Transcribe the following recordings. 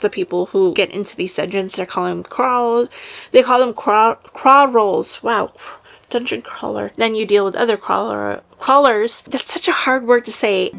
the people who get into these dungeons. They call them crawl rolls. Wow. Dungeon crawler. Then you deal with other crawlers. That's such a hard word to say.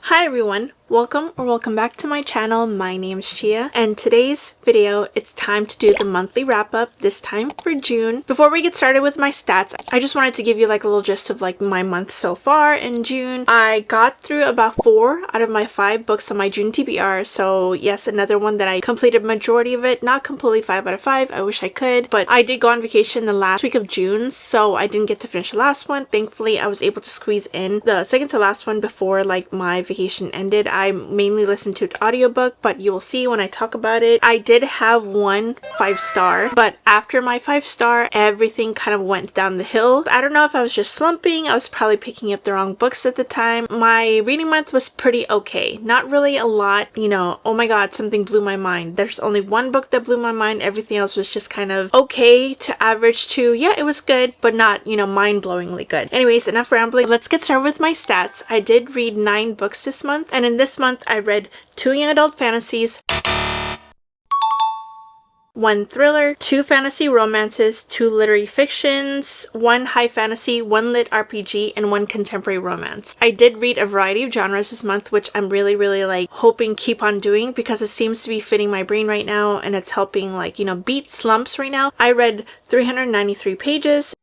Hi everyone, welcome back to my channel. My name is Chia, and today's video, it's time to do the monthly wrap up, this time for June. Before we get started with my stats, I just wanted to give you like a little gist of like my month so far in June. I got through about 4 out of my 5 books on my June TBR, so yes, another one that I completed majority of it, not completely 5 out of 5, I wish I could, but I did go on vacation the last week of June, so I didn't get to finish the last one. Thankfully, I was able to squeeze in the second to last one before like my vacation ended. I mainly listened to an audiobook, but you will see when I talk about it. I did have one 5-star, but after my 5-star, everything kind of went down the hill. I don't know if I was just slumping. I was probably picking up the wrong books at the time. My reading month was pretty okay. Not really a lot, you know, oh my god, something blew my mind. There's only one book that blew my mind. Everything else was just kind of okay to average to, yeah, it was good, but not, you know, mind-blowingly good. Anyways, enough rambling. Let's get started with my stats. I did read 9 books this month, and in this month, I read 2 young adult fantasies, 1 thriller, 2 fantasy romances, 2 literary fictions, 1 high fantasy, 1 lit RPG, and 1 contemporary romance. I did read a variety of genres this month, which I'm really like hoping keep on doing because it seems to be fitting my brain right now and it's helping like, you know, beat slumps right now. I read 393 pages.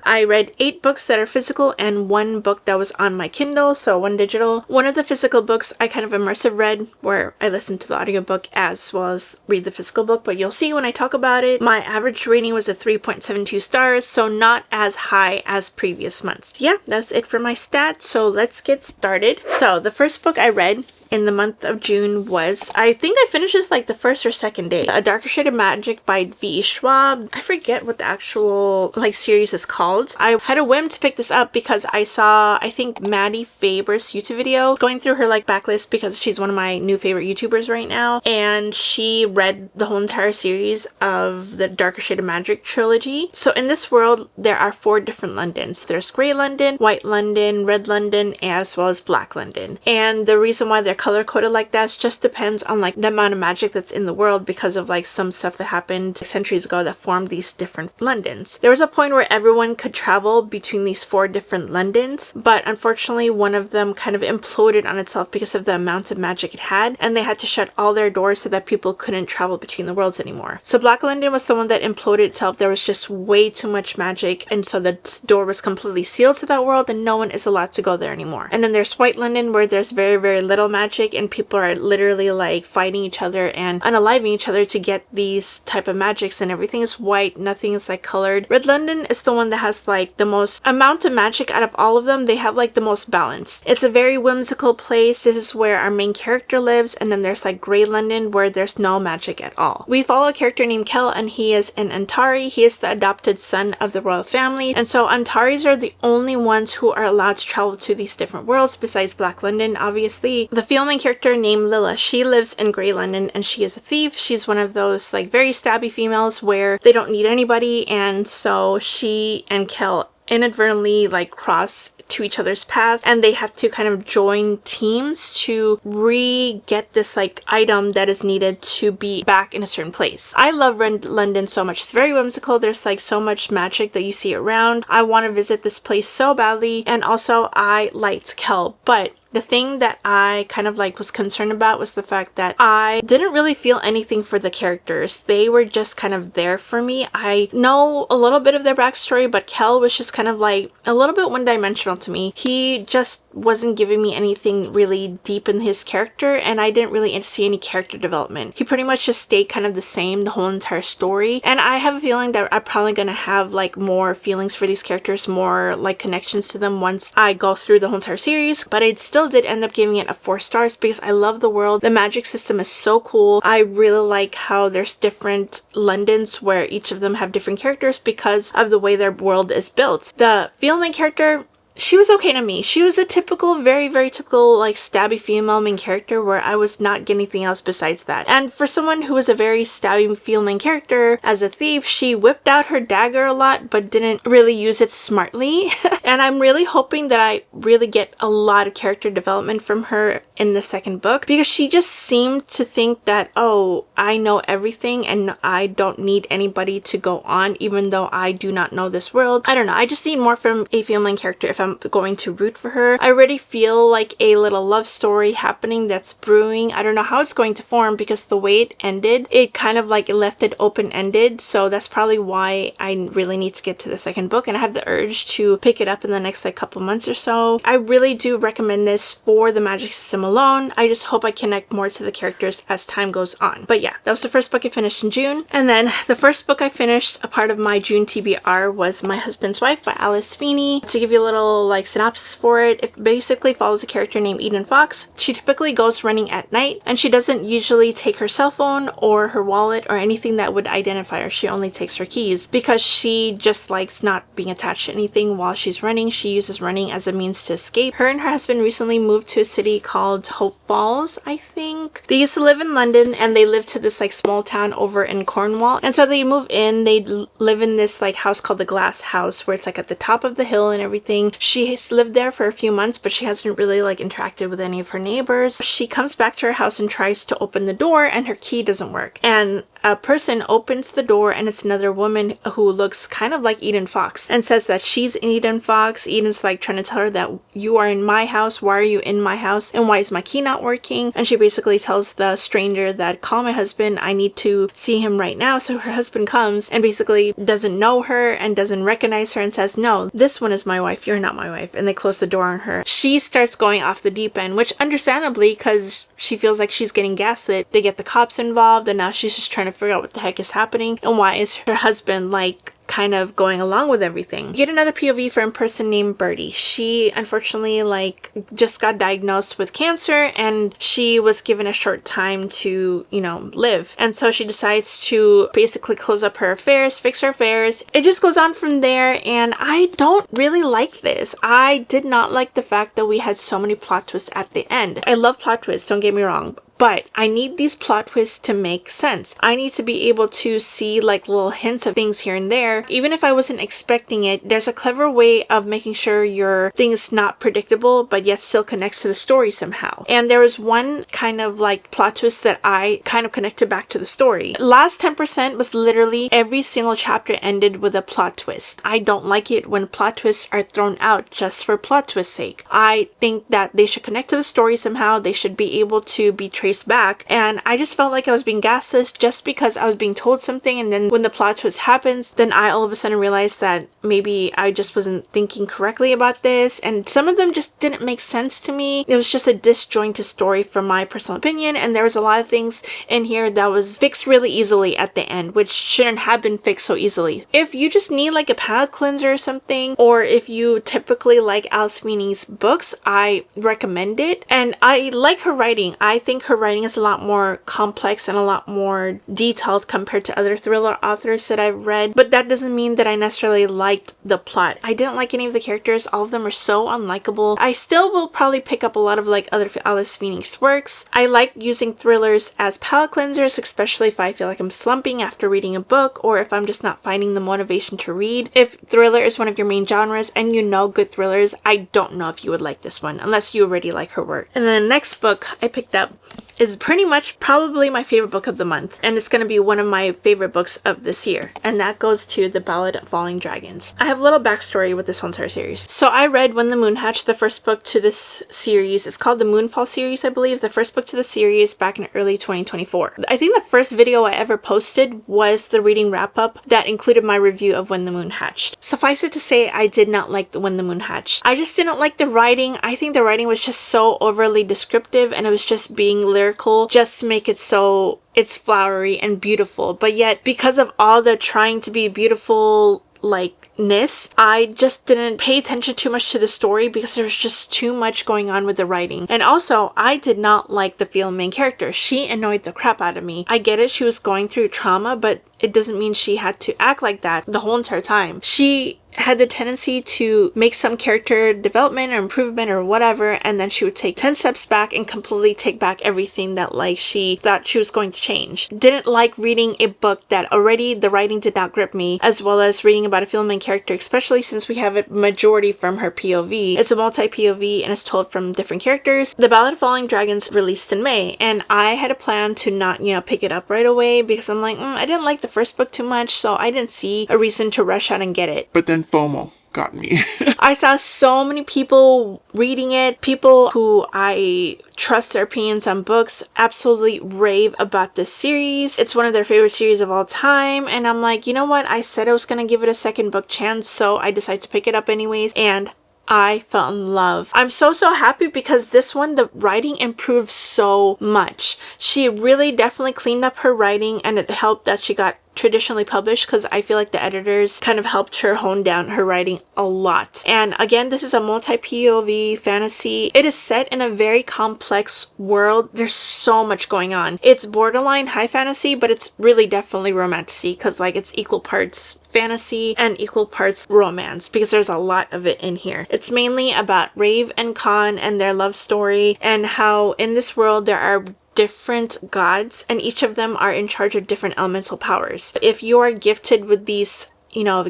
I read 8 books that are physical and 1 book that was on my Kindle, so 1 digital. One of the physical books I kind of immersive read, where I listened to the audiobook as well as read the physical book, but you'll see when I talk about it. My average rating was a 3.72 stars, so not as high as previous months. Yeah, that's it for my stats, so let's get started. So the first book I read in the month of June was, I think I finished this like the first or second day, A Darker Shade of Magic by V.E. Schwab. I forget what the actual like series is called. I had a whim to pick this up because I saw, I think, Maddie Faber's YouTube video, going through her like backlist because she's one of my new favorite YouTubers right now, and she read the whole entire series of the Darker Shade of Magic trilogy. So in this world, there are 4 different Londons. There's Grey London, White London, Red London, as well as Black London. And the reason why they're color coded like that just depends on like the amount of magic that's in the world because of like some stuff that happened centuries ago that formed these different Londons. There was a point where everyone could travel between these 4 different Londons, but unfortunately one of them kind of imploded on itself because of the amount of magic it had, and they had to shut all their doors so that people couldn't travel between the worlds anymore. So Black London was the one that imploded itself. There was just way too much magic, and so the door was completely sealed to that world and no one is allowed to go there anymore. And then there's White London, where there's very little magic and people are literally like fighting each other and unaliving each other to get these type of magics, and everything is white, nothing is like colored. Red London is the one that has like the most amount of magic out of all of them. They have like the most balance. It's a very whimsical place. This is where our main character lives, and then there's like Grey London, where there's no magic at all. We follow a character named Kel, and he is an Antari. He is the adopted son of the royal family, and so Antaris are the only ones who are allowed to travel to these different worlds besides Black London, obviously. The female character named Lilla, she lives in Grey London and she is a thief. She's one of those like very stabby females where they don't need anybody, and so she and Kel inadvertently like cross to each other's path, and they have to kind of join teams to re-get this like item that is needed to be back in a certain place. I love London so much. It's very whimsical. There's like so much magic that you see around. I want to visit this place so badly, and also I liked Kel, but the thing that I kind of like was concerned about was the fact that I didn't really feel anything for the characters. They were just kind of there for me. I know a little bit of their backstory, but Kel was just kind of like a little bit one-dimensional to me. He just wasn't giving me anything really deep in his character, and I didn't really see any character development. He pretty much just stayed kind of the same the whole entire story, and I have a feeling that I'm probably gonna have like more feelings for these characters, more like connections to them once I go through the whole entire series, but I'd still did end up giving it a 4 stars because I love the world. The magic system is so cool. I really like how there's different Londons where each of them have different characters because of the way their world is built. The female character, she was okay to me. She was a typical, very, very typical, like, stabby female main character where I was not getting anything else besides that. And for someone who was a very stabby female main character, as a thief, she whipped out her dagger a lot, but didn't really use it smartly. And I'm really hoping that I really get a lot of character development from her in the second book, because she just seemed to think that, oh, I know everything and I don't need anybody to go on, even though I do not know this world. I don't know. I just need more from a female main character if I'm going to root for her. I already feel like a little love story happening that's brewing. I don't know how it's going to form, because the way it ended, it kind of like left it open-ended. So that's probably why I really need to get to the second book, and I have the urge to pick it up in the next like couple months or so. I really do recommend this for the magic system alone. I just hope I connect more to the characters as time goes on. But yeah, that was the first book I finished in June. And then the first book I finished, a part of my June TBR, was My Husband's Wife by Alice Feeney. To give you a little like synopsis for it, it basically follows a character named Eden Fox. She typically goes running at night, and she doesn't usually take her cell phone or her wallet or anything that would identify her. She only takes her keys because she just likes not being attached to anything while she's running. She uses running as a means to escape. Her and her husband recently moved to a city called Hope Falls, I think. They used to live in London, and they lived to this like small town over in Cornwall. And so they move in, they live in this like house called the Glass House, where it's like at the top of the hill and everything. She has lived there for a few months, but she hasn't really like interacted with any of her neighbors. She comes back to her house and tries to open the door, and her key doesn't work. And a person opens the door, and it's another woman who looks kind of like Eden Fox and says that she's Eden Fox. Eden's like trying to tell her that you are in my house, why are you in my house, and why is my key not working? And she basically tells the stranger that, call my husband, I need to see him right now. So her husband comes and basically doesn't know her and doesn't recognize her and says, no, this one is my wife, you're not my wife. And they close the door on her. She starts going off the deep end, which understandably, because she feels like she's getting gaslit. They get the cops involved, and now she's just trying to figure out what the heck is happening and why is her husband like kind of going along with everything. Get another POV from a person named Birdie. She unfortunately like just got diagnosed with cancer, and she was given a short time to, you know, live. And so she decides to basically close up her affairs, fix her affairs. It just goes on from there, and I don't really like this. I did not like the fact that we had so many plot twists at the end. I love plot twists, don't get me wrong, but I need these plot twists to make sense. I need to be able to see like little hints of things here and there. Even if I wasn't expecting it, there's a clever way of making sure your thing is not predictable, but yet still connects to the story somehow. And there was one kind of like plot twist that I kind of connected back to the story. Last 10% was literally every single chapter ended with a plot twist. I don't like it when plot twists are thrown out just for plot twist's sake. I think that they should connect to the story somehow. They should be able to be traced back, and I just felt like I was being gaslit just because I was being told something, and then when the plot twist happens, then I all of a sudden realized that maybe I just wasn't thinking correctly about this, and some of them just didn't make sense to me. It was just a disjointed story from my personal opinion, and there was a lot of things in here that was fixed really easily at the end, which shouldn't have been fixed so easily. If you just need like a palate cleanser or something, or if you typically like Alice Feeney's books, I recommend it. And I like her writing. I think her writing is a lot more complex and a lot more detailed compared to other thriller authors that I've read, but that doesn't mean that I necessarily liked the plot. I didn't like any of the characters. All of them are so unlikable. I still will probably pick up a lot of like other Alice Feeney's works. I like using thrillers as palate cleansers, especially if I feel like I'm slumping after reading a book, or if I'm just not finding the motivation to read. If thriller is one of your main genres and you know good thrillers, I don't know if you would like this one unless you already like her work. And then the next book I picked up is pretty much probably my favorite book of the month, and it's going to be one of my favorite books of this year, and that goes to The Ballad of Falling Dragons. I have a little backstory with this whole entire series. So I read When the Moon Hatched, the first book to this series. It's called the Moonfall series, I believe, the first book to the series back in early 2024. I think the first video I ever posted was the reading wrap-up that included my review of When the Moon Hatched. Suffice it to say, I did not like When the Moon Hatched. I just didn't like the writing. I think the writing was just so overly descriptive, and it was just being lyrical just to make it so it's flowery and beautiful. But yet, because of all the trying to be beautiful likeness, I just didn't pay attention too much to the story because there's just too much going on with the writing. And also, I did not like the female main character. She annoyed the crap out of me. I get it, she was going through trauma, but it doesn't mean she had to act like that the whole entire time. She had the tendency to make some character development or improvement or whatever, and then she would take 10 steps back and completely take back everything that like she thought she was going to change. Didn't like reading a book that already the writing did not grip me, as well as reading about a female main character, especially since we have a majority from her POV. It's a multi-POV and it's told from different characters. The Ballad of Falling Dragons released in May, and I had a plan to not, pick it up right away because I'm like, I didn't like the first book too much, so I didn't see a reason to rush out and get it. But then FOMO got me. I saw so many people reading it, people who I trust their opinions on books absolutely rave about this series. It's one of their favorite series of all time, and I'm like, you know what, I said I was gonna give it a second book chance, so I decided to pick it up anyways, and I fell in love. I'm so happy because this one, the writing improved so much. She really definitely cleaned up her writing, and it helped that she got traditionally published because I feel like the editors kind of helped her hone down her writing a lot. And again, this is a multi-POV fantasy. It is set in a very complex world. There's so much going on. It's borderline high fantasy, but it's really definitely romantic because like it's equal parts fantasy and equal parts romance because there's a lot of it in here. It's mainly about Rave and Khan and their love story, and how in this world there are different gods and each of them are in charge of different elemental powers. If you are gifted with these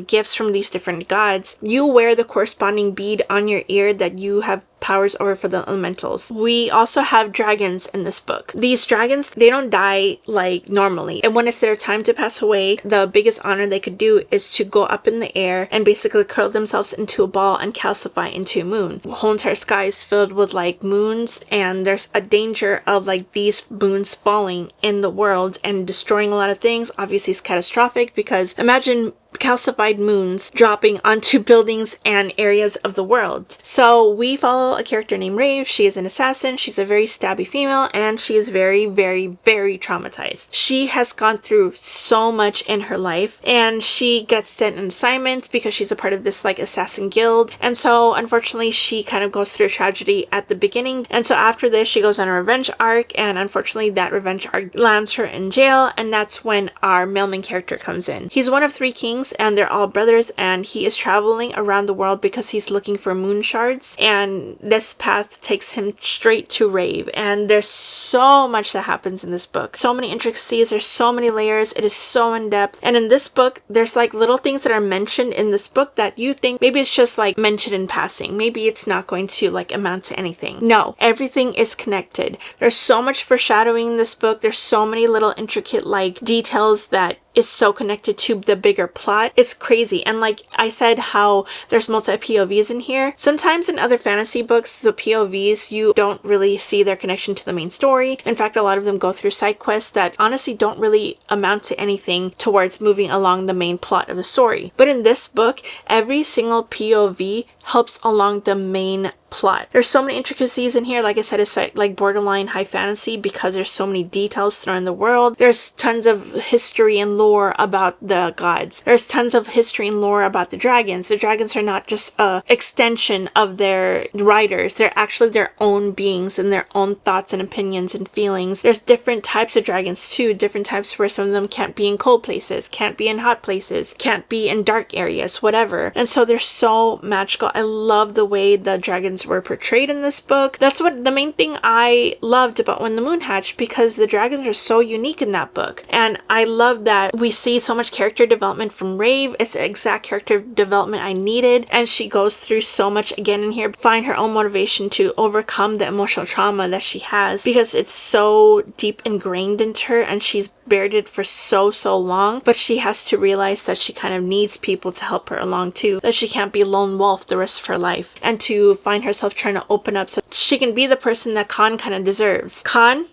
gifts from these different gods, you wear the corresponding bead on your ear that you have powers over for the elementals. We also have dragons in this book. These dragons, they don't die like normally, and when it's their time to pass away, the biggest honor they could do is to go up in the air and basically curl themselves into a ball and calcify into a moon. The whole entire sky is filled with like moons, and there's a danger of like these moons falling in the world and destroying a lot of things. Obviously it's catastrophic because imagine calcified moons dropping onto buildings and areas of the world. So we follow a character named Rave. She is an assassin. She's a very stabby female, and she is very traumatized. She has gone through so much in her life, and she gets sent an assignment because she's a part of this like assassin guild, and so unfortunately she kind of goes through a tragedy at the beginning, and so after this she goes on a revenge arc, and unfortunately that revenge arc lands her in jail, and that's when our male main character comes in. He's one of 3 kings, and they're all brothers, and he is traveling around the world because he's looking for moon shards, and this path takes him straight to Rave. And there's so much that happens in this book, so many intricacies, there's so many layers, it is so in depth. And in this book there's like little things that are mentioned in this book that you think maybe it's just like mentioned in passing, maybe it's not going to like amount to anything. No, everything is connected. There's so much foreshadowing in this book. There's so many little intricate like details that is so connected to the bigger plot. It's crazy. And like I said, how there's multi-POVs in here. Sometimes in other fantasy books, the POVs, you don't really see their connection to the main story. In fact, a lot of them go through side quests that honestly don't really amount to anything towards moving along the main plot of the story. But in this book, every single POV helps along the main plot. There's so many intricacies in here. Like I said, it's like borderline high fantasy because there's so many details thrown in the world. There's tons of history and lore about the gods. There's tons of history and lore about the dragons. The dragons are not just a extension of their writers. They're actually their own beings and their own thoughts and opinions and feelings. There's different types of dragons too. Different types where some of them can't be in cold places, can't be in hot places, can't be in dark areas, whatever. And so they're so magical. I love the way the dragons were portrayed in this book. That's what the main thing I loved about When the Moon Hatched, because the dragons are so unique in that book. And I love that we see so much character development from Rave. It's the exact character development I needed, and she goes through so much again in here, find her own motivation to overcome the emotional trauma that she has, because it's so deep ingrained into her and she's buried it for so long. But she has to realize that she kind of needs people to help her along too, that she can't be lone wolf the rest of her life, and to find herself trying to open up so she can be the person that Khan kind of deserves. Khan,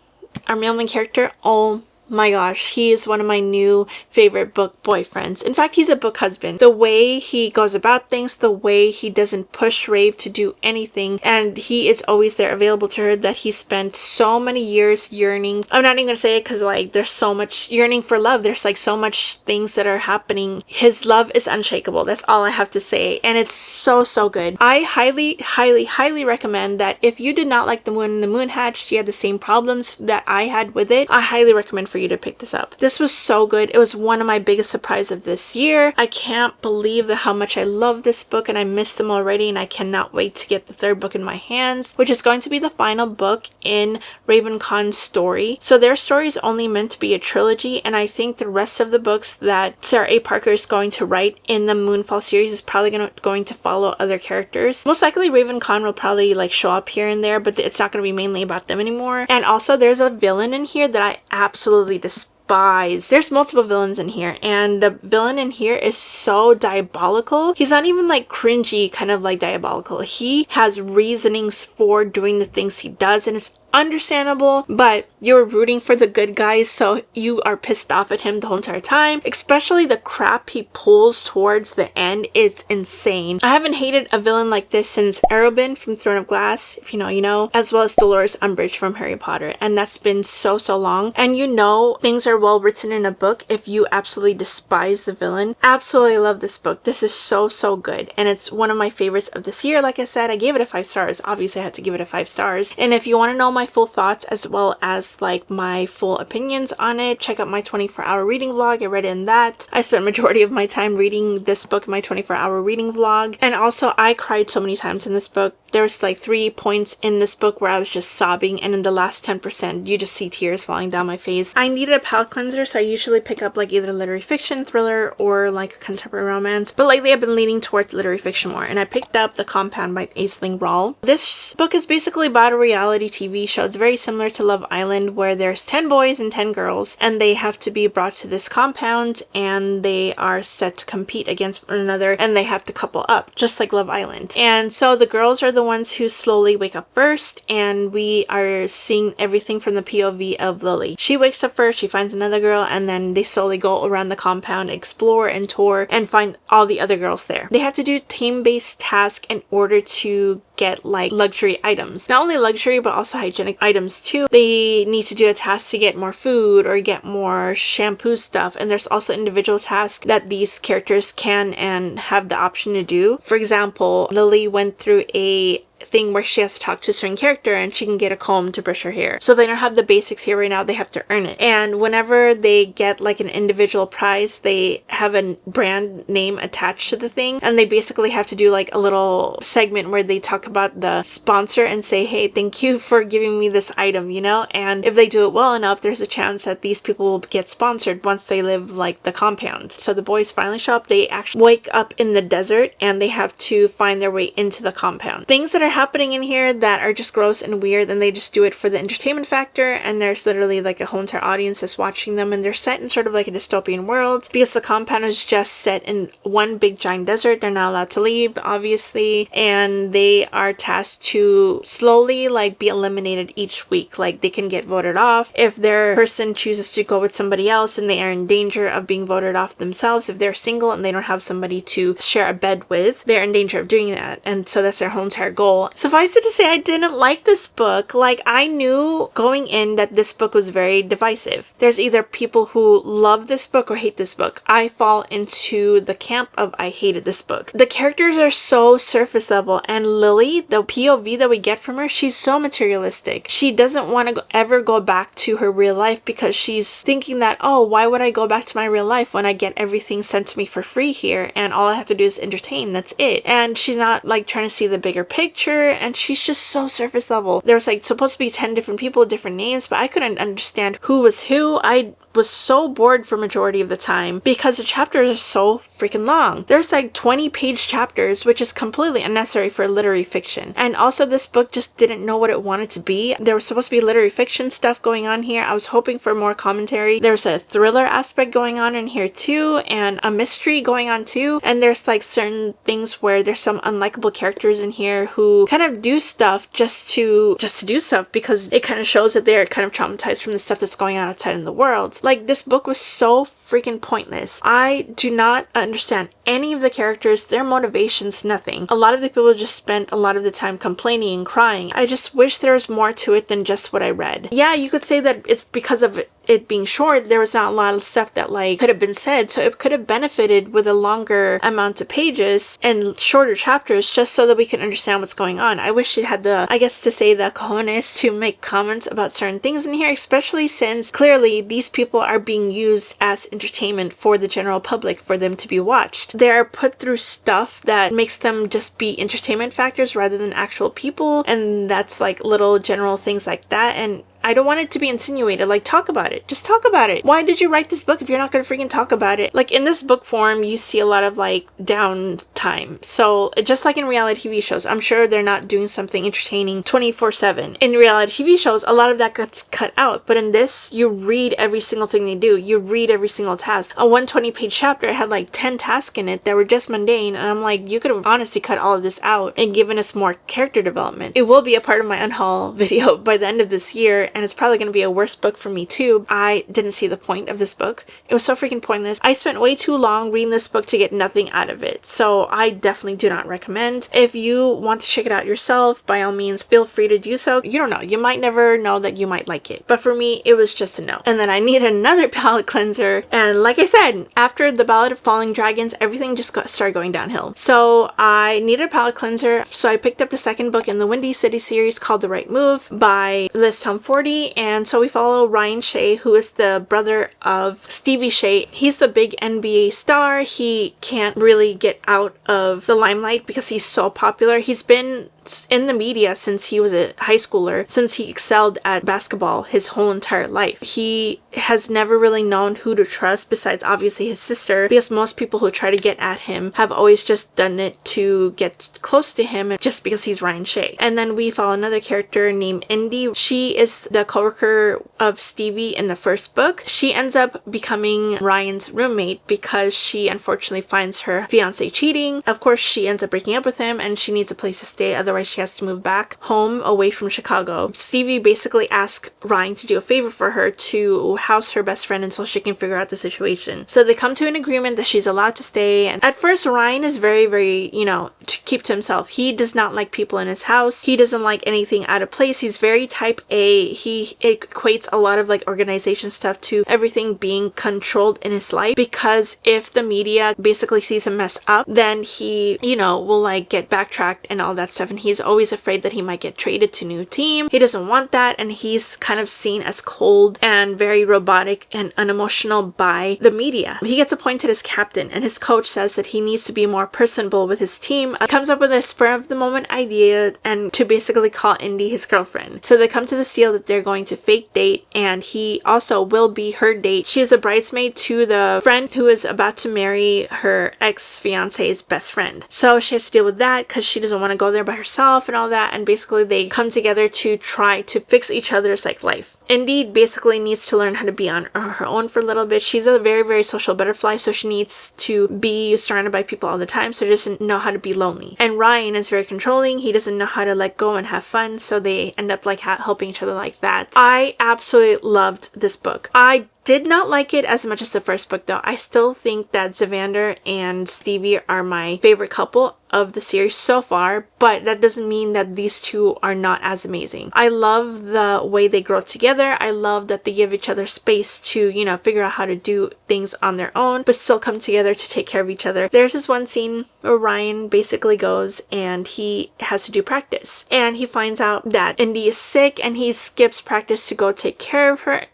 our male main character, oh my gosh, he is one of my new favorite book boyfriends. In fact, he's a book husband. The way he goes about things, the way he doesn't push Rave to do anything, and he is always there available to her, that he spent so many years yearning. I'm not even gonna say it because like there's so much yearning for love. There's like so much things that are happening. His love is unshakable. That's all I have to say, and it's so good. I highly recommend that if you did not like the Moon and the Moon Hatched, you had the same problems that I had with it, I highly recommend for you to pick this up. This was so good. It was one of my biggest surprises of this year. I can't believe how much I love this book, and I missed them already, and I cannot wait to get the third book in my hands, which is going to be the final book in Raven Khan's story. So their story is only meant to be a trilogy, and I think the rest of the books that Sarah A. Parker is going to write in the Moonfall series is probably going to follow other characters. Most likely Raven Khan will probably like show up here and there, but it's not going to be mainly about them anymore. And also there's a villain in here that I absolutely despise. There's multiple villains in here, and the villain in here is so diabolical. He's not even like cringy kind of like diabolical. He has reasonings for doing the things he does, and it's understandable, but you're rooting for the good guys, so you are pissed off at him the whole entire time. Especially the crap he pulls towards the end is insane. I haven't hated a villain like this since Arobin from Throne of Glass, if you know, you know, as well as Dolores Umbridge from Harry Potter, and that's been so long. And you know things are well written in a book if you absolutely despise the villain. Absolutely love this book. This is so good, and it's one of my favorites of this year. Like I said, I gave it a 5 stars. Obviously I had to give it a 5 stars, and if you want to know my full thoughts as well as like my full opinions on it, check out my 24-hour reading vlog. I read it in that. I spent majority of my time reading this book in my 24-hour reading vlog, and also I cried so many times in this book. There's like 3 points in this book where I was just sobbing, and in the last 10% you just see tears falling down my face. I needed a palate cleanser, so I usually pick up like either literary fiction, thriller, or like a contemporary romance, but lately I've been leaning towards literary fiction more, and I picked up The Compound by Aisling Rawle. This book is basically about a reality TV show. It's very similar to Love Island, where there's 10 boys and 10 girls, and they have to be brought to this compound, and they are set to compete against one another, and they have to couple up, just like Love Island. And so the girls are the ones who slowly wake up first, and we are seeing everything from the POV of Lily. She wakes up first, she finds another girl, and then they slowly go around the compound, explore and tour, and find all the other girls there. They have to do team-based tasks in order to get like luxury items. Not only luxury, but also hygienic items too. They need to do a task to get more food or get more shampoo stuff, and there's also individual tasks that these characters can and have the option to do. For example, Lily went through a thing where she has to talk to a certain character and she can get a comb to brush her hair. So they don't have the basics here right now, they have to earn it. And whenever they get like an individual prize, they have a brand name attached to the thing, and they basically have to do like a little segment where they talk about the sponsor and say, hey, thank you for giving me this item, you know. And if they do it well enough, there's a chance that these people will get sponsored once they live like the compound. So the boys finally show up. They actually wake up in the desert, and they have to find their way into the compound. Things that are happening in here that are just gross and weird, and they just do it for the entertainment factor, and there's literally like a whole entire audience that's watching them, and they're set in sort of like a dystopian world because the compound is just set in one big giant desert. They're not allowed to leave, obviously, and they are tasked to slowly like be eliminated each week. Like they can get voted off if their person chooses to go with somebody else, and they are in danger of being voted off themselves. If they're single and they don't have somebody to share a bed with, they're in danger of doing that, and so that's their whole entire goal. Suffice it to say, I didn't like this book. Like, I knew going in that this book was very divisive. There's either people who love this book or hate this book. I fall into the camp of I hated this book. The characters are so surface level, and Lily, the POV that we get from her, she's so materialistic. She doesn't want to ever go back to her real life because she's thinking that, oh, why would I go back to my real life when I get everything sent to me for free here, and all I have to do is entertain, that's it. And she's not like trying to see the bigger picture, and she's just so surface level. There was like supposed to be 10 different people with different names, but I couldn't understand who was who. I was so bored for majority of the time because the chapters are so freaking long. There's like 20-page chapters, which is completely unnecessary for literary fiction. And also this book just didn't know what it wanted to be. There was supposed to be literary fiction stuff going on here. I was hoping for more commentary. There's a thriller aspect going on in here too, and a mystery going on too. And there's like certain things where there's some unlikable characters in here who kind of do stuff just to do stuff because it kind of shows that they're kind of traumatized from the stuff that's going on outside in the world. Like, this book was so freaking pointless. I do not understand any of the characters, their motivations, nothing. A lot of the people just spent a lot of the time complaining and crying. I just wish there was more to it than just what I read. Yeah, you could say that it's because of it being short, there was not a lot of stuff that like could have been said, so it could have benefited with a longer amount of pages and shorter chapters just so that we can understand what's going on. I wish it had the, I guess to say, the cojones to make comments about certain things in here, especially since clearly these people are being used as entertainment for the general public for them to be watched. They're put through stuff that makes them just be entertainment factors rather than actual people, and that's like little general things like that, and I don't want it to be insinuated. Like, talk about it. Just talk about it. Why did you write this book if you're not gonna freaking talk about it? Like, in this book form, you see a lot of, like, downtime. So, just like in reality TV shows, I'm sure they're not doing something entertaining 24/7. In reality TV shows, a lot of that gets cut out. But in this, you read every single thing they do. You read every single task. A 120-page chapter had, like, 10 tasks in it that were just mundane. And I'm like, you could have honestly cut all of this out and given us more character development. It will be a part of my unhaul video by the end of this year, and it's probably going to be a worse book for me too. I didn't see the point of this book. It was so freaking pointless. I spent way too long reading this book to get nothing out of it, so I definitely do not recommend. If you want to check it out yourself, by all means feel free to do so. You don't know, you might never know that you might like it, but for me it was just a no. And then I need another palate cleanser, and like I said, after the Ballad of Falling Dragons, everything just started going downhill. So I needed a palate cleanser, so I picked up the second book in the Windy City series called The Right Move by Liz Tom40. And so we follow Ryan Shea, who is the brother of Stevie Shea. He's the big NBA star. He can't really get out of the limelight because he's so popular. He's been in the media since he was a high schooler, since he excelled at basketball his whole entire life. He has never really known who to trust besides obviously his sister, because most people who try to get at him have always just done it to get close to him just because he's Ryan Shea. And then we follow another character named Indy. She is the coworker of Stevie in the first book. She ends up becoming Ryan's roommate because she unfortunately finds her fiance cheating. Of course, she ends up breaking up with him and she needs a place to stay, otherwise she has to move back home away from Chicago. Stevie basically asks Ryan to do a favor for her to house her best friend until she can figure out the situation. So they come to an agreement that she's allowed to stay, and at first Ryan is very, to keep to himself. He does not like people in his house. He doesn't like anything out of place. He's very type A. He equates a lot of like organization stuff to everything being controlled in his life, because if the media basically sees him mess up, then he, will like get backtracked and all that stuff, and he's always afraid that he might get traded to a new team. He doesn't want that, and he's kind of seen as cold and very robotic and unemotional by the media. He gets appointed as captain, and his coach says that he needs to be more personable with his team. Comes up with a spur of the moment idea and to basically call Indy his girlfriend. So they come to this deal that they're going to fake date, and he also will be her date. She is a bridesmaid to the friend who is about to marry her ex-fiance's best friend. So she has to deal with that because she doesn't want to go there by herself and all that, and basically they come together to try to fix each other's like life. Indy basically needs to learn how to be on her own for a little bit. She's a very social butterfly, so she needs to be surrounded by people all the time, so she doesn't know how to be lonely. And Ryan is very controlling. He doesn't know how to let go and have fun, so they end up like helping each other like that. I absolutely loved this book. I did not like it as much as the first book though. I still think that Zavander and Stevie are my favorite couple of the series so far, but that doesn't mean that these two are not as amazing. I love the way they grow together. I love that they give each other space to, figure out how to do things on their own, but still come together to take care of each other. There's this one scene where Ryan basically goes and he has to do practice, and he finds out that Indy is sick and he skips practice to go take care of her.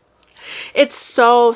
It's so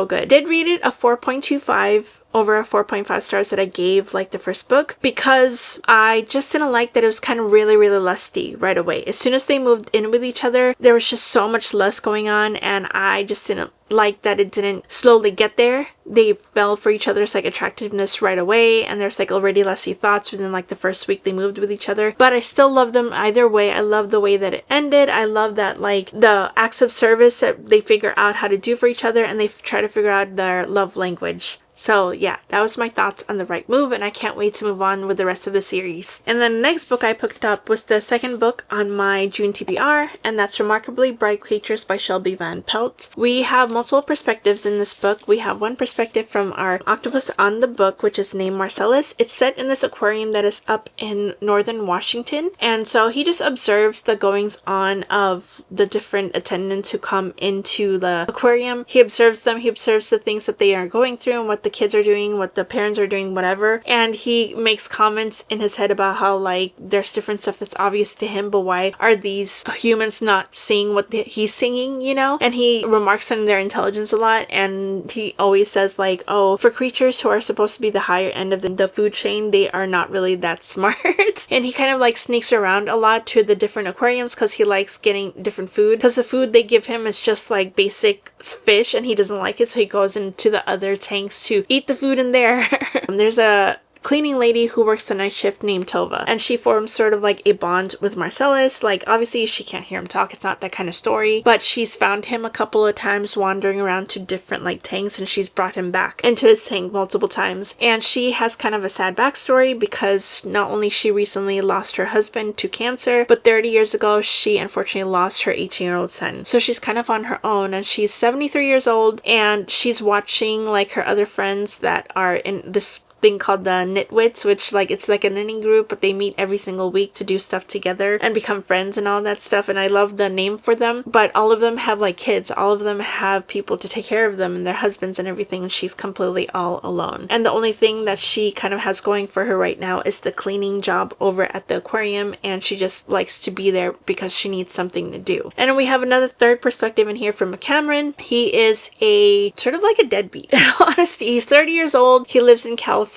good. Did read it a 4.25 over a 4.5 stars that I gave like the first book, because I just didn't like that it was kind of really lusty right away. As soon as they moved in with each other, there was just so much lust going on, and I just didn't like that it didn't slowly get there. They fell for each other's like attractiveness right away, and there's like already lusty thoughts within like the first week they moved with each other. But I still love them either way. I love the way that it ended. I love that like the acts of service that they figure out how to do for each other, and they try to figure out their love language. So yeah, that was my thoughts on The Right Move, and I can't wait to move on with the rest of the series. And then the next book I picked up was the second book on my June TBR, and that's Remarkably Bright Creatures by Shelby Van Pelt. We have multiple perspectives in this book. We have one perspective from our octopus on the book, which is named Marcellus. It's set in this aquarium that is up in northern Washington, and so he just observes the goings on of the different attendants who come into the aquarium. He observes them, he observes the things that they are going through and what the kids are doing, what the parents are doing, whatever, and he makes comments in his head about how like there's different stuff that's obvious to him, but why are these humans not seeing what he's singing, you know? And he remarks on their intelligence a lot, and he always says like, oh, for creatures who are supposed to be the higher end of the food chain, they are not really that smart. And he kind of like sneaks around a lot to the different aquariums because he likes getting different food, because the food they give him is just like basic fish and he doesn't like it, so he goes into the other tanks to eat the food in there. There's a cleaning lady who works the night shift named Tova, and she forms sort of like a bond with Marcellus. Like, obviously she can't hear him talk, it's not that kind of story, but she's found him a couple of times wandering around to different like tanks, and she's brought him back into his tank multiple times. And she has kind of a sad backstory because not only she recently lost her husband to cancer, but 30 years ago she unfortunately lost her 18-year-old son. So she's kind of on her own, and she's 73 years old, and she's watching like her other friends that are in this thing called the Knitwits, which like it's like a knitting group, but they meet every single week to do stuff together and become friends and all that stuff. And I love the name for them, but all of them have like kids, all of them have people to take care of them and their husbands and everything, and she's completely all alone. And the only thing that she kind of has going for her right now is the cleaning job over at the aquarium, and she just likes to be there because she needs something to do. And then we have another third perspective in here from Cameron. He is a sort of like a deadbeat. Honestly, he's 30 years old, he lives in California,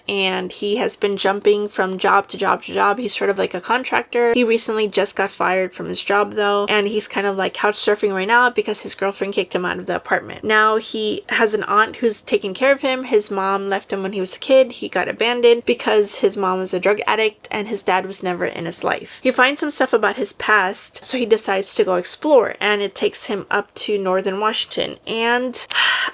and he has been jumping from job to job to job. He's sort of like a contractor. He recently just got fired from his job though, and he's kind of like couch surfing right now because his girlfriend kicked him out of the apartment. Now he has an aunt who's taking care of him. His mom left him when he was a kid. He got abandoned because his mom was a drug addict and his dad was never in his life. He finds some stuff about his past, so he decides to go explore, and it takes him up to northern Washington. And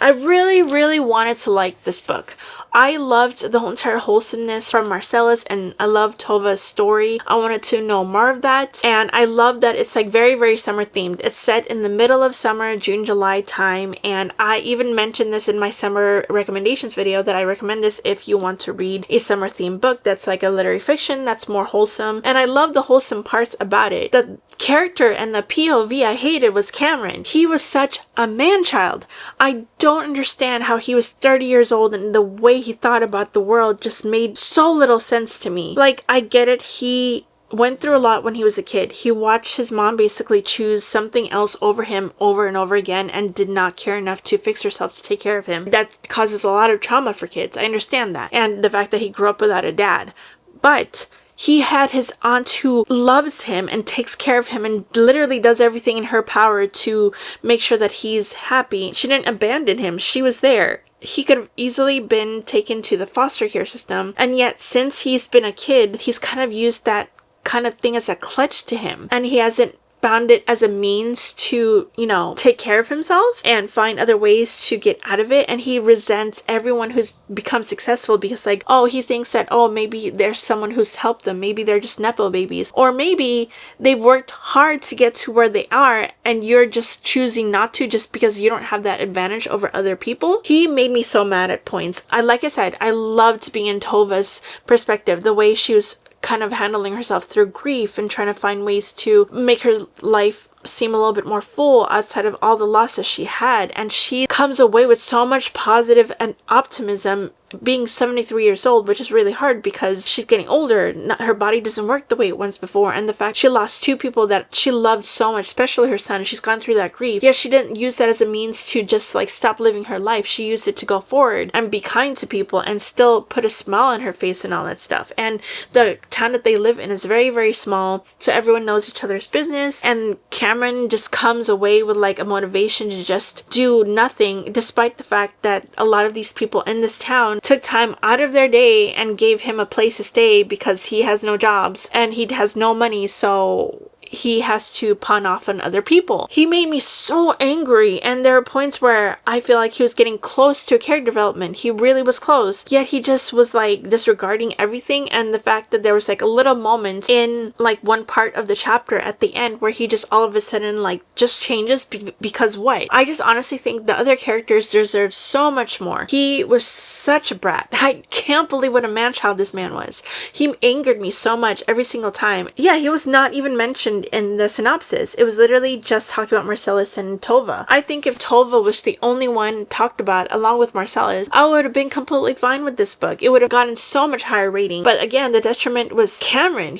I really wanted to like this book. I loved the whole entire wholesomeness from Marcellus, and I loved Tova's story. I wanted to know more of that, and I love that it's like very summer themed. It's set in the middle of summer, June, July time, and I even mentioned this in my summer recommendations video that I recommend this if you want to read a summer themed book that's like a literary fiction that's more wholesome. And I love the wholesome parts about it. The character and the POV I hated was Cameron. He was such a man-child. I don't understand how he was 30 years old and the way he thought about the world just made so little sense to me. Like, I get it, he went through a lot when he was a kid. He watched his mom basically choose something else over him over and over again and did not care enough to fix herself to take care of him. That causes a lot of trauma for kids. I understand that. And the fact that he grew up without a dad. But he had his aunt who loves him and takes care of him and literally does everything in her power to make sure that he's happy. She didn't abandon him. She was there. He could have easily been taken to the foster care system, and yet since he's been a kid, he's kind of used that kind of thing as a clutch to him, and he hasn't found it as a means to, you know, take care of himself and find other ways to get out of it. And he resents everyone who's become successful because, like, oh, he thinks that, oh, maybe there's someone who's helped them, maybe they're just nepo babies, or maybe they've worked hard to get to where they are and you're just choosing not to just because you don't have that advantage over other people. He made me so mad at points. Like I said, I loved being in Tova's perspective, the way she was kind of handling herself through grief and trying to find ways to make her life seem a little bit more full outside of all the losses she had. And she comes away with so much positive and optimism being 73 years old, which is really hard because she's getting older. Her body doesn't work the way it once before, and the fact she lost two people that she loved so much, especially her son. She's gone through that grief. Yeah, she didn't use that as a means to just like stop living her life. She used it to go forward and be kind to people and still put a smile on her face and all that stuff. And the town that they live in is very small, so everyone knows each other's business, and Cameron just comes away with like a motivation to just do nothing, despite the fact that a lot of these people in this town took time out of their day and gave him a place to stay because he has no jobs and he has no money. So he has to pawn off on other people. He made me so angry, and there are points where I feel like he was getting close to a character development. He really was close, yet he just was like disregarding everything. And the fact that there was like a little moment in like one part of the chapter at the end where he just all of a sudden like just changes because what? I just honestly think the other characters deserve so much more. He was such a brat. I can't believe what a man-child this man was. He angered me so much every single time. Yeah, he was not even mentioned in the synopsis. It was literally just talking about Marcellus and Tova. I think if Tova was the only one talked about along with Marcellus, I would have been completely fine with this book. It would have gotten so much higher rating. But again, the detriment was Cameron.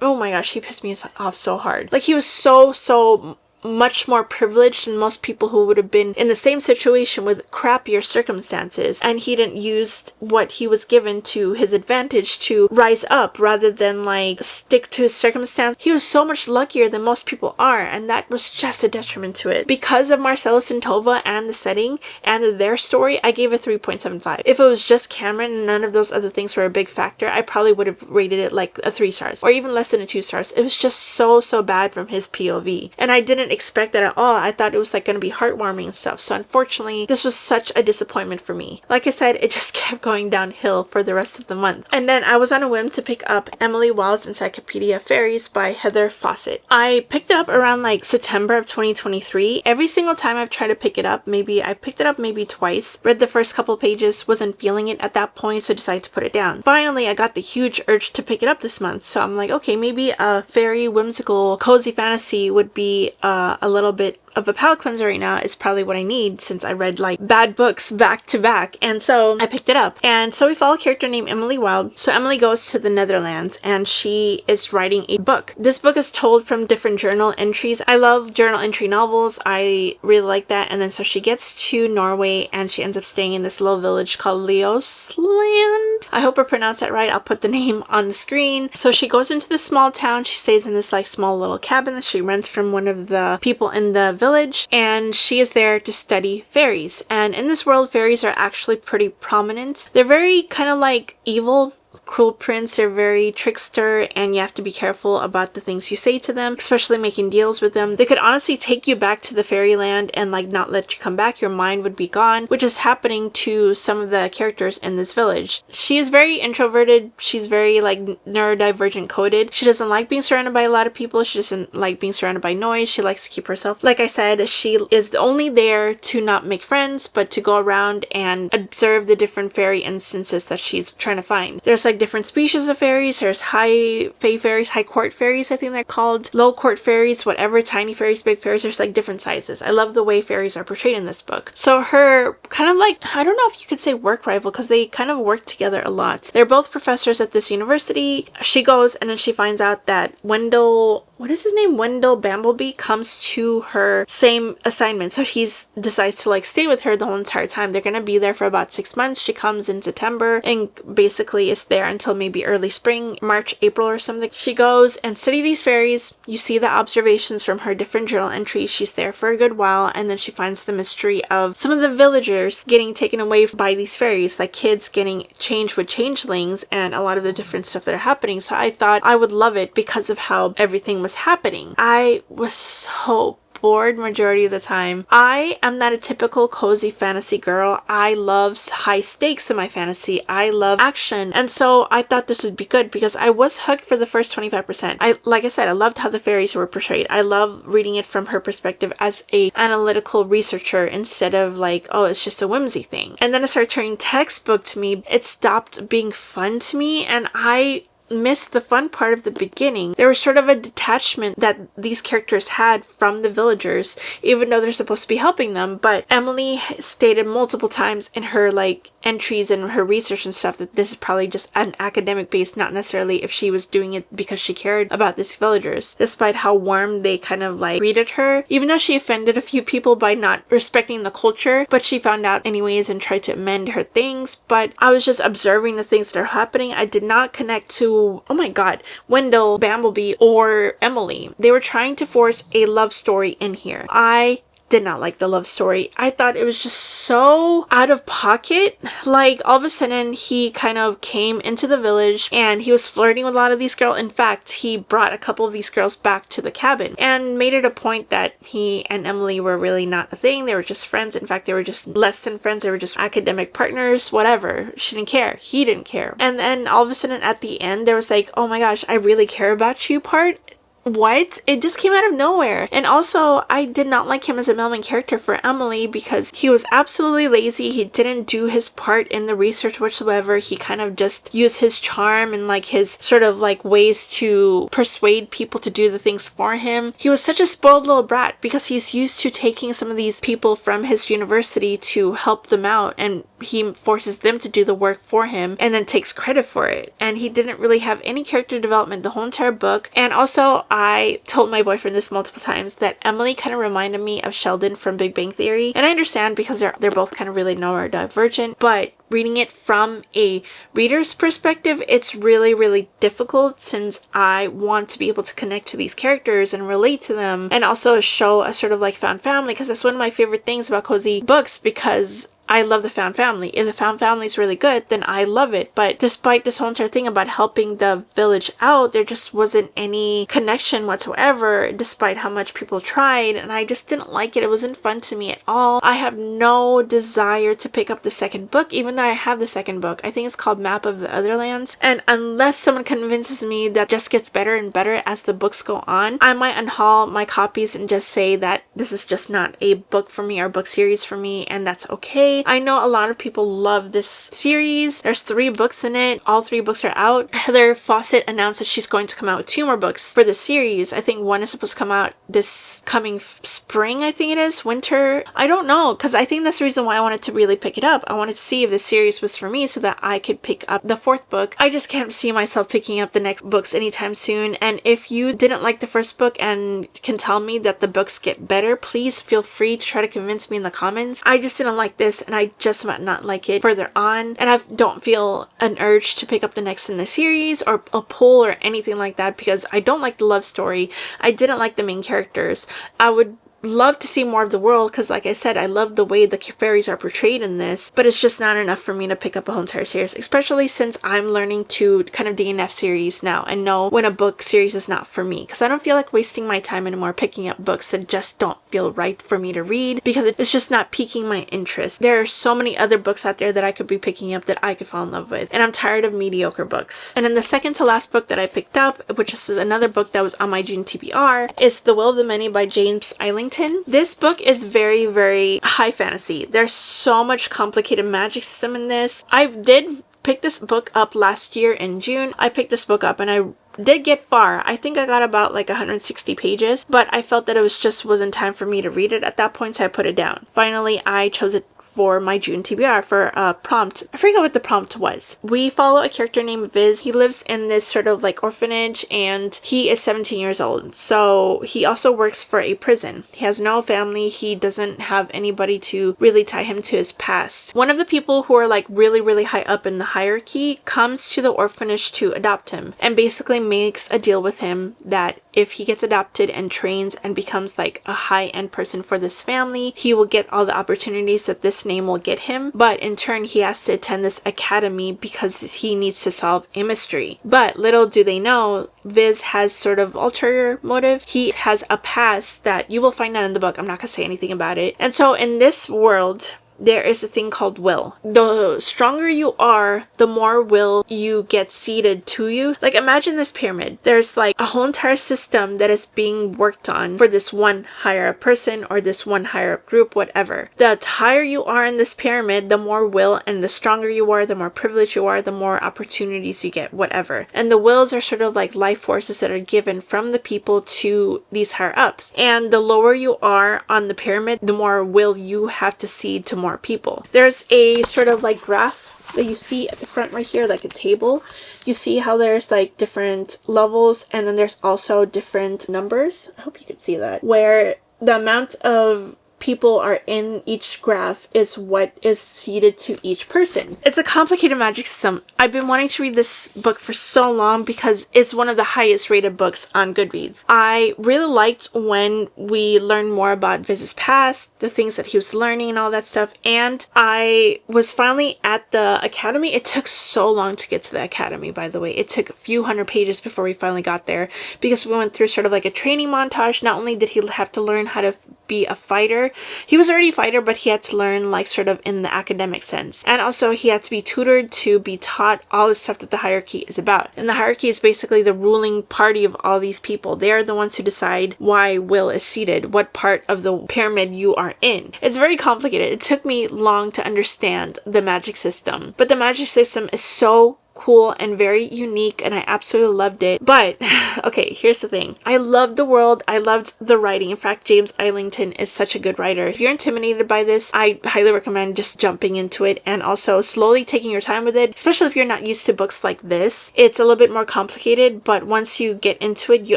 Oh my gosh, he pissed me off so hard. Like, he was so much more privileged than most people who would have been in the same situation with crappier circumstances, and he didn't use what he was given to his advantage to rise up rather than like stick to his circumstance. He was so much luckier than most people are, and that was just a detriment to it. Because of Marcellus and Tova and the setting and their story, I gave it 3.75. If it was just Cameron and none of those other things were a big factor, I probably would have rated it like a 3 stars or even less than a 2 stars. It was just so bad from his POV, and I didn't expect that at all. I thought it was like going to be heartwarming and stuff. So unfortunately, this was such a disappointment for me. Like I said, it just kept going downhill for the rest of the month. And then I was on a whim to pick up Emily Wilde's Encyclopedia of Fairies by Heather Fawcett. I picked it up around like September of 2023. Every single time I've tried to pick it up, I picked it up maybe twice, read the first couple pages, wasn't feeling it at that point, so decided to put it down. Finally, I got the huge urge to pick it up this month. So I'm like, okay, maybe a fairy, whimsical, cozy fantasy would be a little bit of a palate cleanser right now. Is probably what I need since I read like bad books back to back. And so I picked it up. And so we follow a character named Emily Wilde. So Emily goes to the Netherlands and she is writing a book. This book is told from different journal entries. I love journal entry novels. I really like that. And then so she gets to Norway and she ends up staying in this little village called Leosland. I hope I pronounced that right. I'll put the name on the screen. So she goes into this small town. She stays in this like small little cabin that she rents from one of the people in the village, and she is there to study fairies. And in this world, fairies are actually pretty prominent. They're very kind of like evil, cruel prince. They're very trickster, and you have to be careful about the things you say to them, especially making deals with them. They could honestly take you back to the fairyland and like not let you come back. Your mind would be gone, which is happening to some of the characters in this village. She is very introverted. She's very like neurodivergent coded. She doesn't like being surrounded by a lot of people. She doesn't like being surrounded by noise. She likes to keep herself. Like I said, she is only there to not make friends, but to go around and observe the different fairy instances that she's trying to find. There's like different species of fairies. There's high fae fairies, high court fairies, I think they're called, low court fairies, whatever, tiny fairies, big fairies. There's like different sizes. I love the way fairies are portrayed in this book. So her kind of like, I don't know if you could say work rival, because they kind of work together a lot. They're both professors at this university. She goes and then she finds out that Wendell Bambleby comes to her same assignment. So he decides to like stay with her the whole entire time. They're gonna be there for about 6 months. She comes in September and basically is there until maybe early spring, March, April or something. She goes and study these fairies. You see the observations from her different journal entries. She's there for a good while, and then she finds the mystery of some of the villagers getting taken away by these fairies, like kids getting changed with changelings and a lot of the different stuff that are happening. So I thought I would love it because of how everything was happening. I was so bored majority of the time. I am not a typical cozy fantasy girl. I love high stakes in my fantasy. I love action. And so I thought this would be good because I was hooked for the first 25%. Like I said, I loved how the fairies were portrayed. I love reading it from her perspective as a analytical researcher instead of like, oh, it's just a whimsy thing. And then it started turning textbook to me. It stopped being fun to me, and I missed the fun part of the beginning. There was sort of a detachment that these characters had from the villagers, even though they're supposed to be helping them. But Emily stated multiple times in her like entries and her research and stuff that this is probably just an academic base, not necessarily if she was doing it because she cared about these villagers, despite how warm they kind of like greeted her, even though she offended a few people by not respecting the culture. But she found out anyways and tried to amend her things. But I was just observing the things that are happening. I did not connect to, oh my god, Wendell Bambleby or Emily. They were trying to force a love story in here. I did not like the love story. I thought it was just so out of pocket. Like, all of a sudden, he kind of came into the village and he was flirting with a lot of these girls. In fact, he brought a couple of these girls back to the cabin and made it a point that he and Emily were really not a thing. They were just friends. In fact, they were just less than friends. They were just academic partners, whatever. She didn't care. He didn't care. And then all of a sudden at the end, there was like, oh my gosh, I really care about you part. What? It just came out of nowhere. And also, I did not like him as a main character for Emily because he was absolutely lazy. He didn't do his part in the research whatsoever. He kind of just used his charm and like his sort of like ways to persuade people to do the things for him. He was such a spoiled little brat because he's used to taking some of these people from his university to help them out, and he forces them to do the work for him and then takes credit for it. And he didn't really have any character development the whole entire book. And also, I told my boyfriend this multiple times that Emily kind of reminded me of Sheldon from Big Bang Theory. And I understand because they're both kind of really neurodivergent, but reading it from a reader's perspective, it's really, really difficult since I want to be able to connect to these characters and relate to them and also show a sort of like found family, because that's one of my favorite things about cozy books, because I love the found family. If the found family is really good, then I love it. But despite this whole entire thing about helping the village out, there just wasn't any connection whatsoever, despite how much people tried. And I just didn't like it. It wasn't fun to me at all. I have no desire to pick up the second book, even though I have the second book. I think it's called Map of the Otherlands. And unless someone convinces me that just gets better and better as the books go on, I might unhaul my copies and just say that this is just not a book for me or book series for me, and that's okay. I know a lot of people love this series. There's 3 books in it. All 3 books are out. Heather Fawcett announced that she's going to come out with 2 more books for the series. I think one is supposed to come out this coming spring, I think it is. Winter. I don't know, because I think that's the reason why I wanted to really pick it up. I wanted to see if the series was for me so that I could pick up the 4th book. I just can't see myself picking up the next books anytime soon. And if you didn't like the first book and can tell me that the books get better, please feel free to try to convince me in the comments. I just didn't like this, and I just might not like it further on, and I don't feel an urge to pick up the next in the series or a pull or anything like that, because I don't like the love story. I didn't like the main characters. I would love to see more of the world, because like I said, I love the way the fairies are portrayed in this, but it's just not enough for me to pick up a whole entire series, especially since I'm learning to kind of DNF series now and know when a book series is not for me, because I don't feel like wasting my time anymore picking up books that just don't feel right for me to read, because it's just not piquing my interest. There are so many other books out there that I could be picking up that I could fall in love with, and I'm tired of mediocre books. And then the second to last book that I picked up, which is another book that was on my June TBR, is The Will of the Many by James Islington. This book is very, very high fantasy. There's so much complicated magic system in this. I did pick this book up last year in June. I picked this book up and I did get far. I think I got about like 160 pages, but I felt that it wasn't time for me to read it at that point, so I put it down. Finally, I chose it for my June TBR for a prompt. I forget what the prompt was. We follow a character named Viz. He lives in this sort of like orphanage, and he is 17 years old. So he also works for a prison. He has no family. He doesn't have anybody to really tie him to his past. One of the people who are like really, really high up in the hierarchy comes to the orphanage to adopt him, and basically makes a deal with him that if he gets adopted and trains and becomes like a high-end person for this family, he will get all the opportunities that this name will get him, but in turn he has to attend this academy because he needs to solve a mystery. But little do they know, Viz has sort of ulterior motive. He has a past that you will find out in the book. I'm not gonna say anything about it. And so in this world, there is a thing called will. The stronger you are, the more will you get seeded to you. Like, imagine this pyramid. There's like a whole entire system that is being worked on for this one higher up person or this one higher up group, whatever. The higher you are in this pyramid, the more will, and the stronger you are, the more privileged you are, the more opportunities you get, whatever. And the wills are sort of like life forces that are given from the people to these higher ups. And the lower you are on the pyramid, the more will you have to seed to more people. There's a sort of like graph that you see at the front right here, like a table. You see how there's like different levels, and then there's also different numbers. I hope you could see that, where the amount of people are in each graph is what is seeded to each person. It's a complicated magic system. I've been wanting to read this book for so long because it's one of the highest rated books on Goodreads. I really liked when we learned more about Viz's past, the things that he was learning and all that stuff, and I was finally at the academy. It took so long to get to the academy, by the way. It took a few hundred pages before we finally got there because we went through sort of like a training montage. Not only did he have to learn how to be a fighter, he was already a fighter, but he had to learn like sort of in the academic sense, and also he had to be tutored to be taught all the stuff that the hierarchy is about. And the hierarchy is basically the ruling party of all these people. They are the ones who decide why Will is seated, what part of the pyramid you are in. It's very complicated. It took me long to understand the magic system, but the magic system is so cool and very unique, and I absolutely loved it. But okay, here's the thing. I loved the world. I loved the writing. In fact, James Islington is such a good writer. If you're intimidated by this, I highly recommend just jumping into it and also slowly taking your time with it, especially if you're not used to books like this. It's a little bit more complicated, but once you get into it, you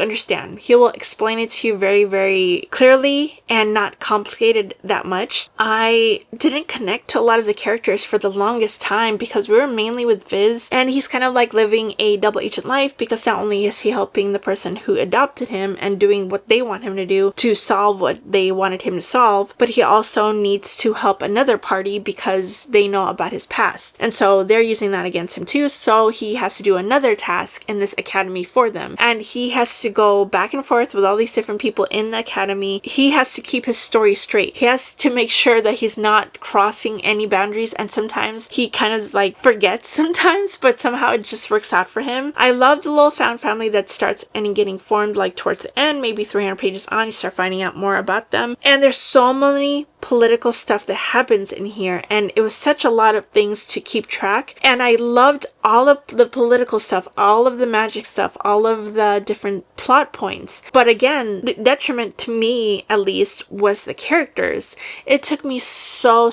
understand. He will explain it to you very, very clearly and not complicated that much. I didn't connect to a lot of the characters for the longest time because we were mainly with Viz, and he's kind of like living a double agent life because not only is he helping the person who adopted him and doing what they want him to do to solve what they wanted him to solve, but he also needs to help another party because they know about his past. And so they're using that against him too, so he has to do another task in this academy for them. And he has to go back and forth with all these different people in the academy. He has to keep his story straight. He has to make sure that he's not crossing any boundaries, and sometimes he kind of like forgets sometimes, but somehow it just works out for him. I love the little found family that starts and getting formed like towards the end, maybe 300 pages on, you start finding out more about them. And there's so many political stuff that happens in here, and it was such a lot of things to keep track, and I loved all of the political stuff, all of the magic stuff, all of the different plot points. But again, the detriment to me at least was the characters. It took me so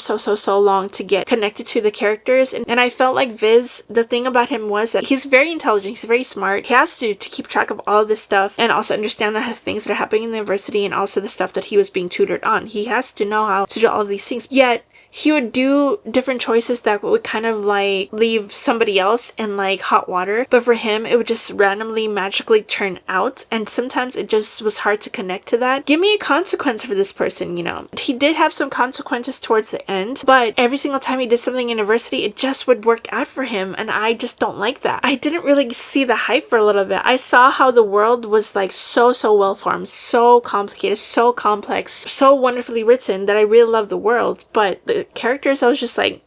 long to get connected to the characters, and I felt like Viz, the thing about him was that he's very intelligent, he's very smart. He has to keep track of all of this stuff and also understand the things that are happening in the university and also the stuff that he was being tutored on. He has to know how to do all of these things, yet he would do different choices that would kind of like leave somebody else in like hot water, but for him it would just randomly magically turn out, and sometimes it just was hard to connect to that. Give me a consequence for this person, you know. He did have some consequences towards the end, but every single time he did something in university it just would work out for him, and I just don't like that. I didn't really see the hype for a little bit. I saw how the world was like so well formed, so complicated, so complex, so wonderfully written that I really love the world, but the characters I was just like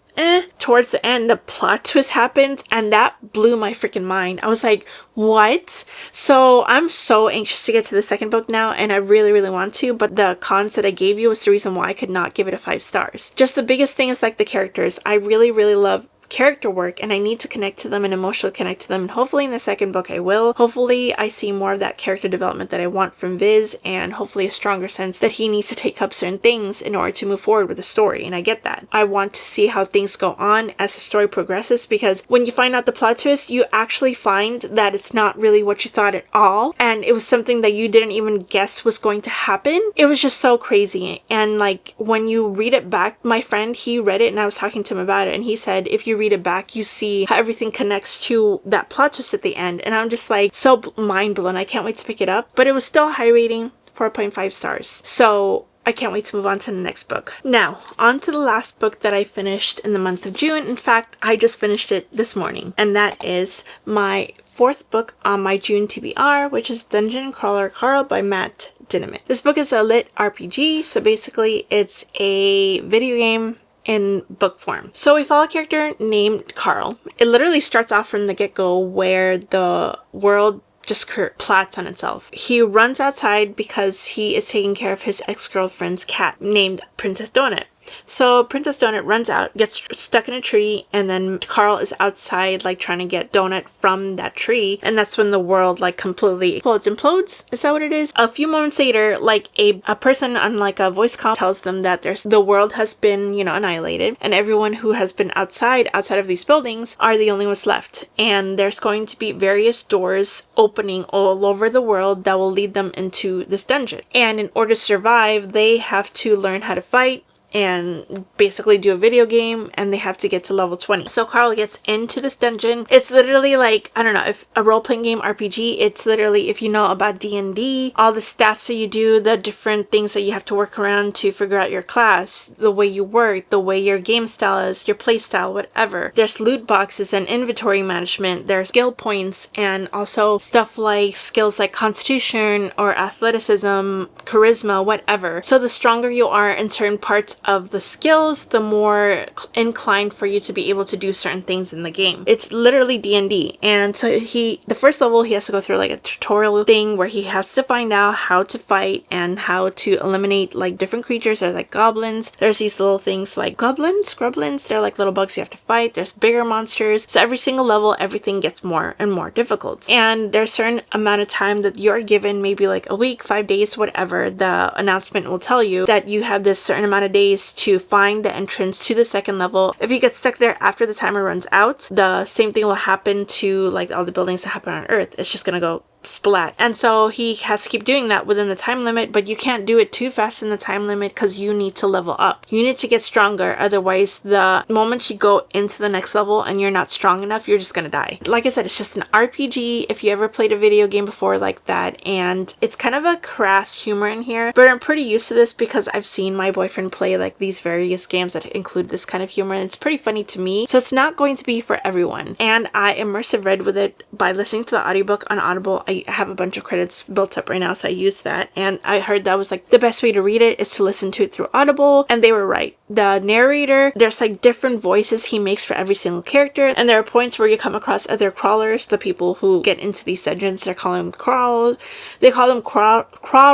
towards the end the plot twist happened and that blew my freaking mind. I was like, what? So I'm so anxious to get to the second book now, and I really want to, but the cons that I gave you was the reason why I could not give it a 5 stars. Just the biggest thing is like the characters. I really love character work, and I need to connect to them and emotionally connect to them, and hopefully in the second book I will. Hopefully I see more of that character development that I want from Viz, and hopefully a stronger sense that he needs to take up certain things in order to move forward with the story, and I get that. I want to see how things go on as the story progresses, because when you find out the plot twist, you actually find that it's not really what you thought at all, and it was something that you didn't even guess was going to happen. It was just so crazy, and like when you read it back, my friend, he read it and I was talking to him about it, and he said if you read it back you see how everything connects to that plot twist at the end, and I'm just like so mind blown. I can't wait to pick it up, but it was still a high rating, 4.5 stars, so I can't wait to move on to the next book. Now, on to the last book that I finished in the month of June. In fact, I just finished it this morning, and that is my 4th book on my June TBR, which is Dungeon Crawler Carl by Matt Dinniman. This book is a lit RPG, so basically it's a video game in book form. So we follow a character named Carl. It literally starts off from the get-go where the world just plots on itself. He runs outside because he is taking care of his ex-girlfriend's cat named Princess Donut. So Princess Donut runs out, gets stuck in a tree, and then Carl is outside like trying to get Donut from that tree, and that's when the world like completely implodes. Is that what it is? A few moments later, like a person on like a voice call tells them that the world has been, you know, annihilated, and everyone who has been outside of these buildings are the only ones left, and there's going to be various doors opening all over the world that will lead them into this dungeon. And in order to survive, they have to learn how to fight and basically do a video game, and they have to get to level 20. So Carl gets into this dungeon. It's literally like, I don't know, if a role-playing game RPG, it's literally, if you know about D&D, all the stats that you do, the different things that you have to work around to figure out your class, the way you work, the way your game style is, your play style, whatever. There's loot boxes and inventory management, there's skill points, and also stuff like skills like constitution or athleticism, charisma, whatever. So the stronger you are in certain parts of the skills, the more inclined for you to be able to do certain things in the game. It's literally D&D. And so the first level, he has to go through like a tutorial thing where he has to find out how to fight and how to eliminate like different creatures. There's like goblins. There's these little things like gremlins. They're like little bugs you have to fight. There's bigger monsters. So every single level, everything gets more and more difficult. And there's a certain amount of time that you're given, maybe like a week, 5 days, whatever. The announcement will tell you that you have this certain amount of days to find the entrance to the second level. If you get stuck there after the timer runs out, the same thing will happen to like all the buildings that happen on Earth. It's just gonna go splat. And so he has to keep doing that within the time limit, but you can't do it too fast in the time limit because you need to level up. You need to get stronger, otherwise the moment you go into the next level and you're not strong enough, you're just gonna die. Like I said, it's just an RPG if you ever played a video game before like that, and it's kind of a crass humor in here, but I'm pretty used to this because I've seen my boyfriend play like these various games that include this kind of humor, and it's pretty funny to me. So it's not going to be for everyone, and I immersive read with it by listening to the audiobook on Audible. I have a bunch of credits built up right now, so I use that, and I heard that was like the best way to read it is to listen to it through Audible, and they were right. The narrator, there's like different voices he makes for every single character, and there are points where you come across other crawlers, the people who get into these dungeons. They call them crawl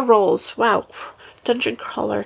rolls. Wow. Dungeon crawler.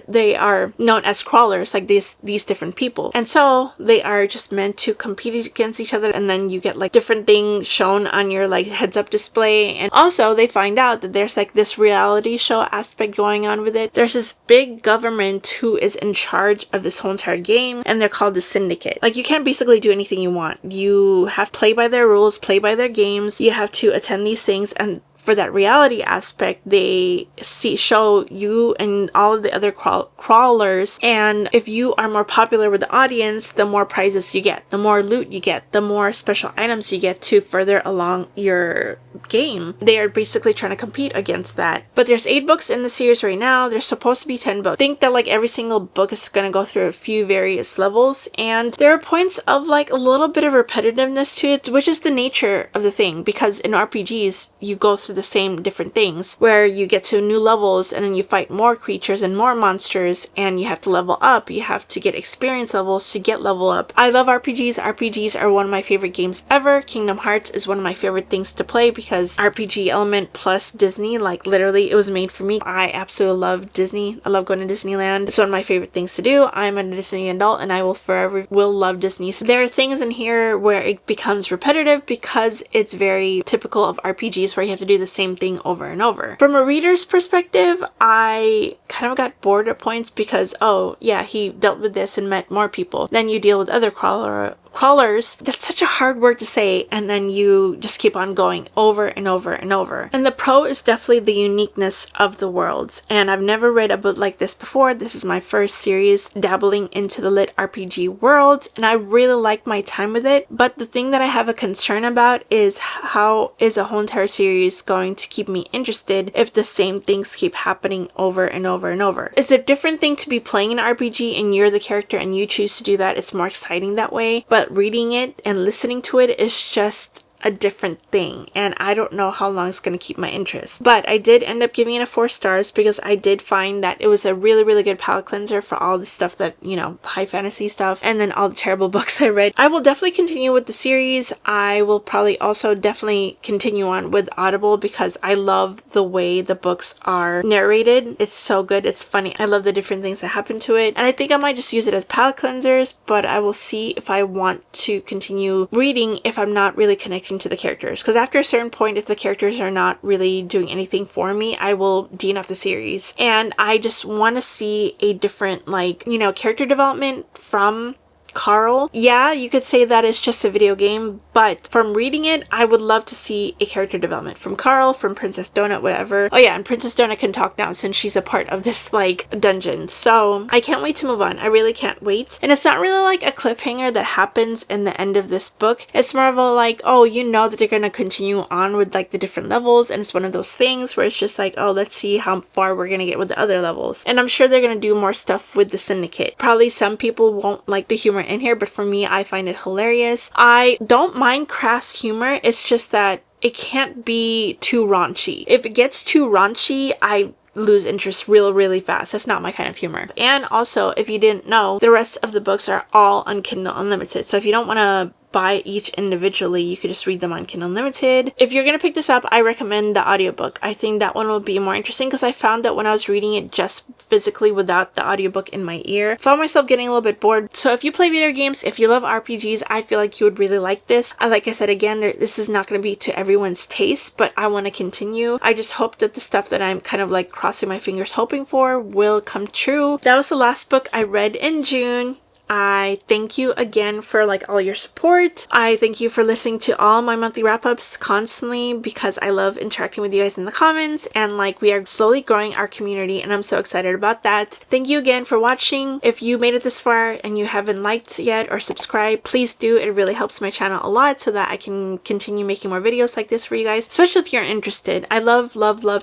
They are known as crawlers, like these different people. And so they are just meant to compete against each other, and then you get like different things shown on your like heads up display. And also they find out that there's like this reality show aspect going on with it. There's this big government who is in charge of this whole entire game, and they're called the Syndicate. Like you can't basically do anything you want. You have to play by their rules, play by their games. You have to attend these things, and for that reality aspect, they show you and all of the other crawlers, and if you are more popular with the audience, the more prizes you get, the more loot you get, the more special items you get to further along your game. They are basically trying to compete against that. But there's 8 books in the series right now. There's supposed to be 10 books. I think that like every single book is going to go through a few various levels, and there are points of like a little bit of repetitiveness to it, which is the nature of the thing, because in RPGs you go through the same different things where you get to new levels and then you fight more creatures and more monsters, and you have to level up. You have to get experience levels to get level up. I love RPGs. RPGs are one of my favorite games ever. Kingdom Hearts is one of my favorite things to play because RPG element plus Disney, like literally it was made for me. I absolutely love Disney. I love going to Disneyland. It's one of my favorite things to do. I'm a Disney adult and I will forever love Disney. So there are things in here where it becomes repetitive because it's very typical of RPGs where you have to do the same thing over and over. From a reader's perspective, I kind of got bored at points because, oh yeah, he dealt with this and met more people. Then you deal with other crawlers. That's such a hard word to say, and then you just keep on going over and over and over. And the pro is definitely the uniqueness of the worlds, and I've never read a book like this before. This is my first series dabbling into the lit RPG world, and I really like my time with it. But the thing that I have a concern about is how is a whole entire series going to keep me interested if the same things keep happening over and over and over. It's a different thing to be playing an RPG and you're the character and you choose to do that. It's more exciting that way, but reading it and listening to it is just a different thing, and I don't know how long it's going to keep my interest. But I did end up giving it a 4 stars because I did find that it was a really, really good palate cleanser for all the stuff that, you know, high fantasy stuff, and then all the terrible books I read. I will definitely continue with the series. I will probably also definitely continue on with Audible because I love the way the books are narrated. It's so good. It's funny. I love the different things that happen to it. And I think I might just use it as palate cleansers, but I will see if I want to continue reading if I'm not really connecting to the characters. Because after a certain point, if the characters are not really doing anything for me, I will DNF the series. And I just want to see a different, like, you know, character development from Carl. Yeah, you could say that it's just a video game, but from reading it, I would love to see a character development from Carl, from Princess Donut, whatever. Oh yeah, and Princess Donut can talk now since she's a part of this, like, dungeon. So I can't wait to move on. I really can't wait. And it's not really like a cliffhanger that happens in the end of this book. It's more of a like, oh, you know that they're gonna continue on with like the different levels, and it's one of those things where it's just like, oh, let's see how far we're gonna get with the other levels. And I'm sure they're gonna do more stuff with the Syndicate. Probably some people won't like the humor in here, but for me, I find it hilarious. I don't mind crass humor. It's just that it can't be too raunchy. If it gets too raunchy, I lose interest really fast. That's not my kind of humor. And also, if you didn't know, the rest of the books are all on Kindle Unlimited. So if you don't want to buy each individually, you could just read them on Kindle Unlimited. If you're gonna pick this up, I recommend the audiobook. I think that one will be more interesting because I found that when I was reading it just physically without the audiobook in my ear, I found myself getting a little bit bored. So if you play video games, if you love RPGs, I feel like you would really like this. Like I said again, this is not going to be to everyone's taste, but I want to continue. I just hope that the stuff that I'm kind of like crossing my fingers hoping for will come true. That was the last book I read in June. I thank you again for like all your support. I thank you for listening to all my monthly wrap-ups constantly because I love interacting with you guys in the comments, and like we are slowly growing our community and I'm so excited about that. Thank you again for watching. If you made it this far and you haven't liked yet or subscribed, please do. It really helps my channel a lot so that I can continue making more videos like this for you guys, especially if you're interested. I love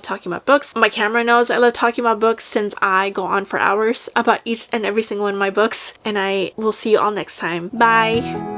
talking about books. My camera knows I love talking about books since I go on for hours about each and every single one of my books, and I will see you all next time. Bye!